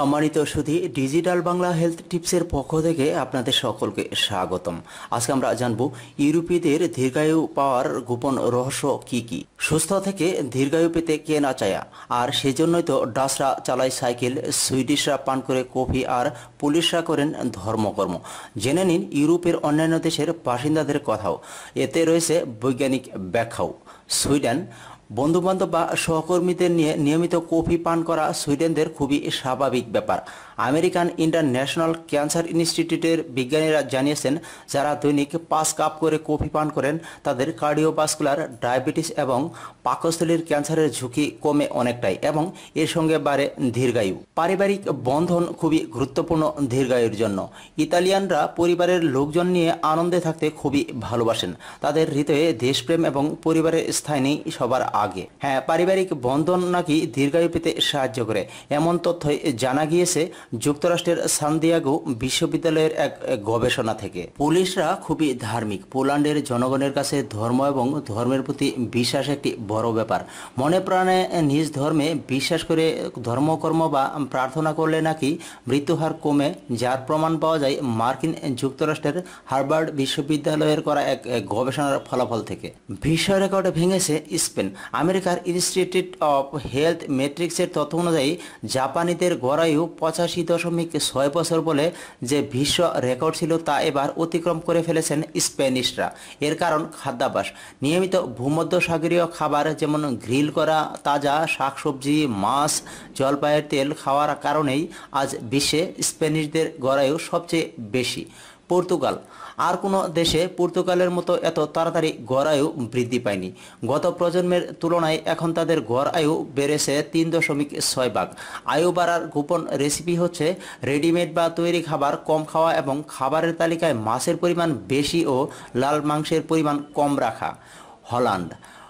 সম্মানিত সুধী, digital Bangla health টিপসের পক্ষ থেকে আপনাদের সকলকে স্বাগতম। আজকে আমরা জানব ইউরোপীয়দের দীর্ঘায়ু পাওয়ার গোপন রহস্য কি কি। সুস্থ থেকে দীর্ঘায়ু পেতে কে না চায়, আর সেজন্যই তো ডাচরা চালায় সাইকেল, সুইডিশরা পান করে কফি, আর পুলিশরা করেন ধর্মকর্ম। জেনে নিন ইউরোপের অন্যান্য দেশের বাসিন্দাদের কথাও, এতে রয়েছে বৈজ্ঞানিক ব্যাখ্যাও। সুইডেন, বন্ধুবান্ধব বা সহকর্মীদের নিয়ে নিয়মিত কফি পান করা সুইডেনদের খুবই স্বাভাবিক ব্যাপার। আমেরিকান ইন্টারন্যাশনাল ক্যান্সার ইনস্টিটিউটের বিজ্ঞানীরা জানিয়েছেন, যারা দৈনিক 5 কাপ করে কফি পান করেন তাদের কার্ডিওভাস্কুলার, ডায়াবেটিস এবং পাকস্থলীর ক্যান্সারের ঝুঁকি কমে অনেকটাই, এবং এর সঙ্গে বাড়ে দীর্ঘায়ু। পারিবারিক বন্ধন খুবই গুরুত্বপূর্ণ দীর্ঘায়ুর জন্য। ইতালিয়ানরা পরিবারের লোকজন নিয়ে আনন্দে থাকতে খুবই ভালোবাসেন। তাদের হৃদয়ে দেশপ্রেম এবং পরিবারের স্থায়ী নেই সবার আগে। হ্যাঁ, পারিবারিক বন্ধন নাকি দীর্ঘায়ু পেতে সাহায্য করে, এমন তথ্যই জানা গিয়েছে যুক্তরাষ্ট্রের সান্দিয়াগো বিশ্ববিদ্যালয়ের এক গবেষণা থেকে। পুলিশরা খুবই ধার্মিক। পোল্যান্ডের জনগণের কাছে ধর্ম এবং ধর্মের প্রতি বিশ্বাস একটি বড় ব্যাপার। মনে প্রাণে নিজ ধর্মে বিশ্বাস করে ধর্মকর্ম বা প্রার্থনা করলে নাকি মৃত্যুহার কমে, যার প্রমাণ পাওয়া যায় মার্কিন যুক্তরাষ্ট্রের হার্ভার্ড বিশ্ববিদ্যালয়ের করা এক গবেষণার ফলাফল থেকে। বিশ্ব রেকর্ড ভেঙেছে স্পেন। আমেরিকার ইনস্টিটিউট অফ হেলথ মেট্রিক্সের তথ্য অনুযায়ী জাপানিদের গড়ায়ু 85.6 বছর বলে যে বিশ্ব রেকর্ড ছিল, তা এবার অতিক্রম করে ফেলেছেন স্প্যানিশরা। এর কারণ খাদ্যাভ্যাস। নিয়মিত ভূমধ্যসাগরীয় খাবার, যেমন গ্রিল করা তাজা শাকসবজি, মাছ, জলপাইয়ের তেল খাওয়ার কারণেই আজ বিশ্বে স্প্যানিশদের গড়ায়ু সবচেয়ে বেশি। পর্তুগাল, আর কোনো দেশে পর্তুগালের মতো এত তাড়াতাড়ি গড় আয়ু বৃদ্ধি পায়নি। গত প্রজন্মের তুলনায় এখন তাদের গড় আয়ু বেড়েছে 3.6 ভাগ। আয়ু বাড়ার গোপন রেসিপি হচ্ছে রেডিমেড বা তৈরি খাবার কম খাওয়া এবং খাবারের তালিকায় মাছের পরিমাণ বেশি ও লাল মাংসের পরিমাণ কম রাখা। হল্যান্ড,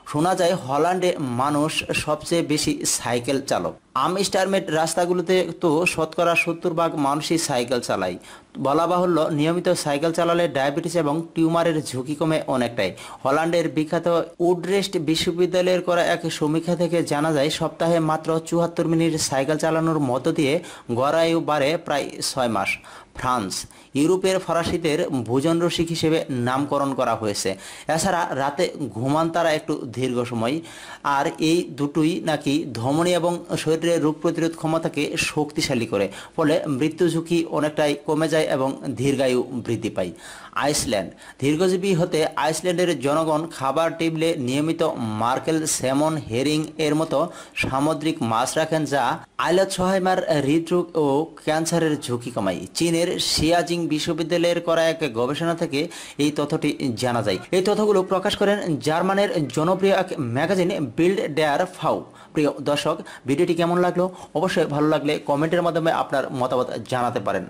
শোনা যায় হল্যান্ডে মানুষ সবচেয়ে বেশি সাইকেল চালক। আমস্টারডামের রাস্তাগুলোতে তো 70% মানুষই সাইকেল চালায়। বলা বাহুল্য, নিয়মিত সাইকেল চালালে ডায়াবেটিস এবং টিউমারের ঝুঁকি কমে অনেকটাই। হল্যান্ডের বিখ্যাত উডরেস্ট বিশ্ববিদ্যালয়ের করা এক সমীক্ষা থেকে জানা যায়, সপ্তাহে মাত্র 74 মিনিট সাইকেল চালানোর মধ্য দিয়ে গড় আয়ু বাড়ে প্রায় 6 মাস। ফ্রান্স, ইউরোপের ফরাসিদের ভোজন রসিক হিসেবে নামকরণ করা হয়েছে। এছাড়া রাতে ঘুমান তারা একটু দীর্ঘ সময়, আর এই দুটোই নাকি ধমনী এবং শরীরের রোগ প্রতিরোধ ক্ষমতাকে শক্তিশালী করে, ফলে মৃত্যু ঝুঁকি অনেকটাই কমে যায় এবং দীর্ঘায়ু বৃদ্ধি পায়। আইসল্যান্ড, দীর্ঘজীবী হতে আইসল্যান্ডের জনগণ খাবার টেবিলে নিয়মিত মার্কেল, স্যামন, হেরিং এর মতো সামুদ্রিক মাছ রাখেন, যা আইলৎসহাইমার হৃদরোগ ও ক্যান্সারের ঝুঁকি কমায়। চীনের শিয়াজিং বিশ্ববিদ্যালয়ের করা এক গবেষণা থেকে এই তথ্যটি জানা যায়। এই তথ্যগুলো প্রকাশ করেন জার্মানের জনপ্রিয় এক ম্যাগাজিন বিল্ড ডেয়ার ফাউ। প্রিয় দর্শক, ভিডিওটি কেমন লাগলো? অবশ্যই ভালো লাগলে কমেন্টের মাধ্যমে আপনার মতামত জানাতে পারেন।